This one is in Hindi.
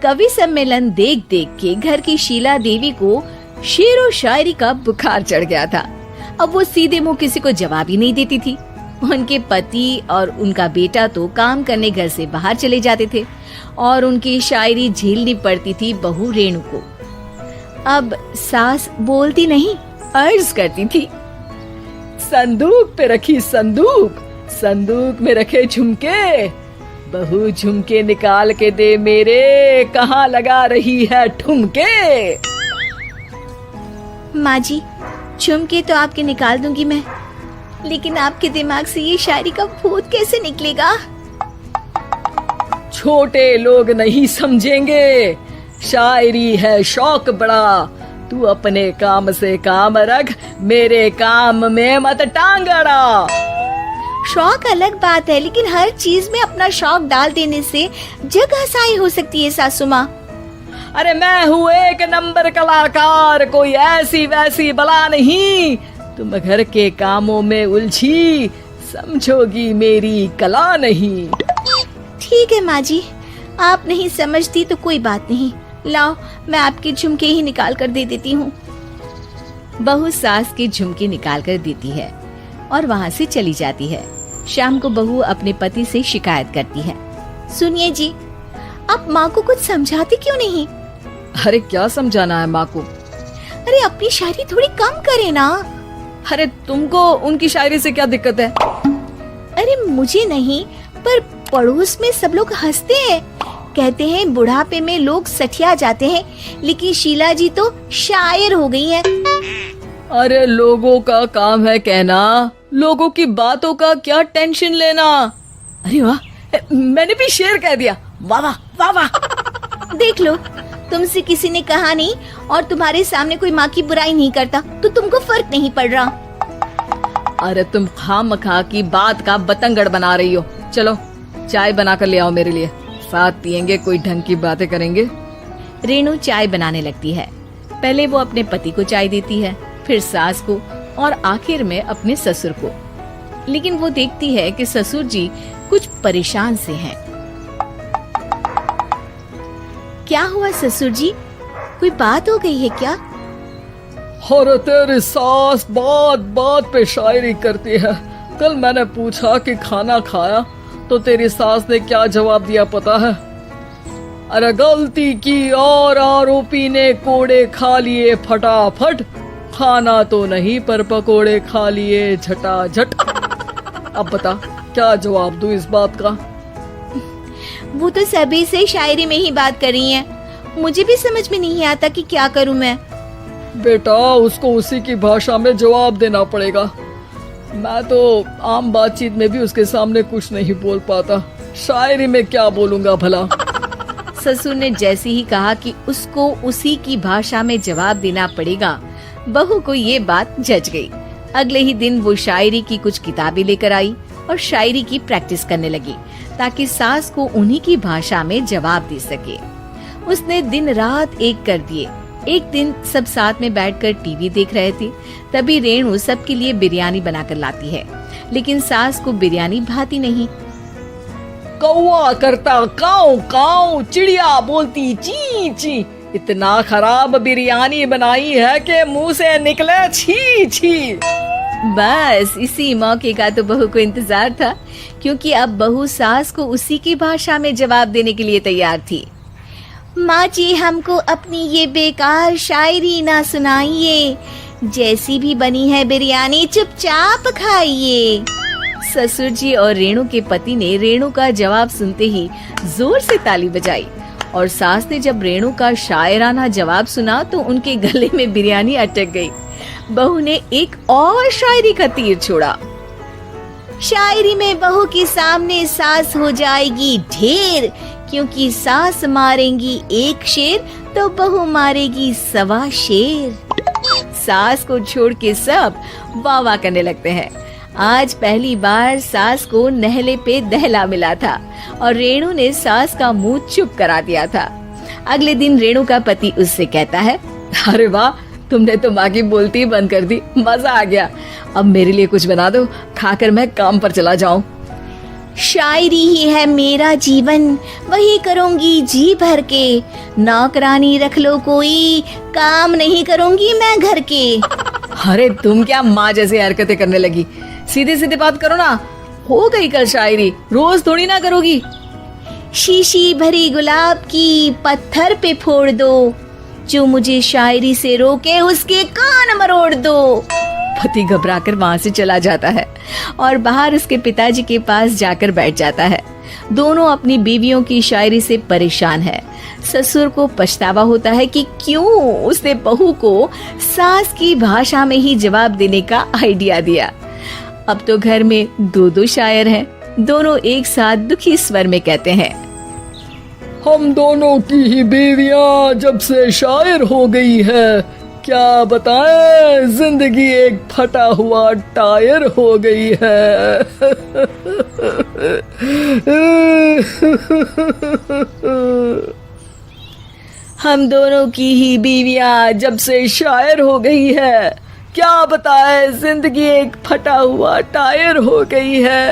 कवि सम्मेलन देख देख के घर की शीला देवी को शेरो शायरी का बुखार चढ़ गया था। अब वो सीधे मुंह किसी को जवाब ही नहीं देती थी। उनके पति और उनका बेटा तो काम करने घर से बाहर चले जाते थे और उनकी शायरी झेलनी पड़ती थी बहू रेणु को। अब सास बोलती नहीं, अर्ज करती थी, संदूक पे रखी संदूक, संदूक में रखे झुमके, बहू झुमके निकाल के दे मेरे, कहाँ लगा रही है ठुमके। माँ जी, झुमके तो आपके निकाल दूंगी मैं, लेकिन आपके दिमाग से ये शायरी का भूत कैसे निकलेगा? छोटे लोग नहीं समझेंगे, शायरी है शौक बड़ा, तू अपने काम से काम रख, मेरे काम में मत टांग अड़ा। शौक अलग बात है, लेकिन हर चीज में अपना शौक डाल देने से जग हसाई हो सकती है सासू माँ। अरे मैं हूँ एक नंबर कलाकार, कोई ऐसी वैसी बला नहीं, तुम घर के कामों में उलझी, समझोगी मेरी कला नहीं। ठीक है माँ जी, आप नहीं समझती तो कोई बात नहीं, लाओ मैं आपके झुमके ही निकाल कर दे देती हूँ। बहू सास के झुमके निकाल कर देती है और वहाँ से चली जाती है। शाम को बहू अपने पति से शिकायत करती है, सुनिए जी, आप माँ को कुछ समझाते क्यों नहीं? अरे क्या समझाना है माँ को? अरे अपनी शायरी थोड़ी कम करे ना। अरे तुमको उनकी शायरी से क्या दिक्कत है? अरे मुझे नहीं, पर पड़ोस में सब लोग हंसते हैं, कहते हैं बुढ़ापे में लोग सठिया जाते हैं, लेकिन शीला जी तो शायर हो गई हैं। अरे लोगों का काम है कहना, लोगों की बातों का क्या टेंशन लेना। अरे वाह, मैंने भी शेर कह दिया, वाह वाह वाह वाह। देख लो, तुमसे किसी ने कहा नहीं और तुम्हारे सामने कोई माँ की बुराई नहीं करता तो तुमको फर्क नहीं पड़ रहा। अरे तुम खामखा की बात का बतंगड़ बना रही हो। चलो चाय बना कर ले आओ मेरे लिए, साथ पियेंगे, कोई ढंग की बातें करेंगे। रेणु चाय बनाने लगती है। पहले वो अपने पति को चाय देती है, फिर सास को और आखिर में अपने ससुर को। लेकिन वो देखती है कि ससुर जी कुछ परेशान से हैं। क्या हुआ ससुर जी, कोई बात हो गई है क्या? अरे तेरी सास बात बात पे शायरी करती है। कल मैंने पूछा कि खाना खाया तो तेरी सास ने क्या जवाब दिया पता है? अरे गलती की और आरोपी ने कोड़े खा लिए फटाफट, खाना तो नहीं पर पकोड़े खा लिए झटाझट। अब बता क्या जवाब दूं इस बात का? वो तो सभी से शायरी में ही बात कर रही हैं। मुझे भी समझ में नहीं आता कि क्या करूं मैं। बेटा उसको उसी की भाषा में जवाब देना पड़ेगा। मैं तो आम बातचीत में भी उसके सामने कुछ नहीं बोल पाता, शायरी में क्या बोलूंगा भला। ससुर ने जैसे ही कहा कि उसको उसी की भाषा में जवाब देना पड़ेगा, बहू को ये बात जच गई। अगले ही दिन वो शायरी की कुछ किताबें लेकर आई और शायरी की प्रैक्टिस करने लगी ताकि सास को उन्हीं की भाषा में जवाब दे सके। उसने दिन रात एक कर दिए। एक दिन सब साथ में बैठकर टीवी देख रहे थे, तभी रेणु सबके लिए बिरयानी बनाकर लाती है, लेकिन सास को बिरयानी भाती नहीं। कौवा करता काऊ काऊ, चिड़िया बोलती ची ची, इतना खराब बिरयानी बनाई है कि मुंह से निकले छी छी। बस इसी मौके का तो बहू को इंतजार था, क्योंकि अब बहू सास को उसी की भाषा में जवाब देने के लिए तैयार थी। माँ जी, हमको अपनी ये बेकार शायरी ना सुनाइए, जैसी भी बनी है बिरयानी चुपचाप खाइए। ससुर जी और रेणु के पति ने रेणु का जवाब सुनते ही जोर से ताली बजाई और सास ने जब रेणु का शायराना जवाब सुना तो उनके गले में बिरयानी अटक गई। बहू ने एक और शायरी का तीर छोड़ा। शायरी में बहू के सामने सास हो जाएगी ढेर, क्योंकि सास मारेंगी एक शेर तो बहू मारेगी 1.25 शेर। सास को छोड़ के सब वाह वाह करने लगते हैं। आज पहली बार सास को नहले पे दहला मिला था और रेणु ने सास का मुंह चुप करा दिया था। अगले दिन रेणु का पति उससे कहता है, अरे वाह, तुमने तो माँ की बोलती बंद कर दी, मजा आ गया। अब मेरे लिए कुछ बना दो, खाकर मैं काम पर चला जाऊं। शायरी ही है मेरा जीवन, वही करूंगी जी भर के। नौकरानी रख लो कोई, काम नहीं करूंगी मैं घर के। अरे तुम क्या माँ जैसी हरकतें करने लगी, सीधी सीधी बात करो ना। हो गई कल शायरी, रोज थोड़ी ना करोगी। शीशी भरी गुलाब की पत्थर पे फोड़ दो, जो मुझे शायरी से रोके उसके कान मरोड़ दो। पति घबराकर वहां से चला जाता है और बाहर उसके पिताजी के पास जाकर बैठ जाता है। दोनों अपनी बीवियों की शायरी से परेशान है। ससुर को पछतावा होता है कि क्यों उसने बहू को सास की भाषा में ही जवाब देने का आइडिया दिया। अब तो घर में दो दो शायर हैं। दोनों एक साथ दुखी स्वर में कहते हैं, हम दोनों की ही बीवियां जब से शायर हो गई है, क्या बताएं, जिंदगी एक फटा हुआ टायर हो गई है। हम दोनों की ही बीवियां जब से शायर हो गई है, क्या बताए जिंदगी एक फटा हुआ टायर हो गई है।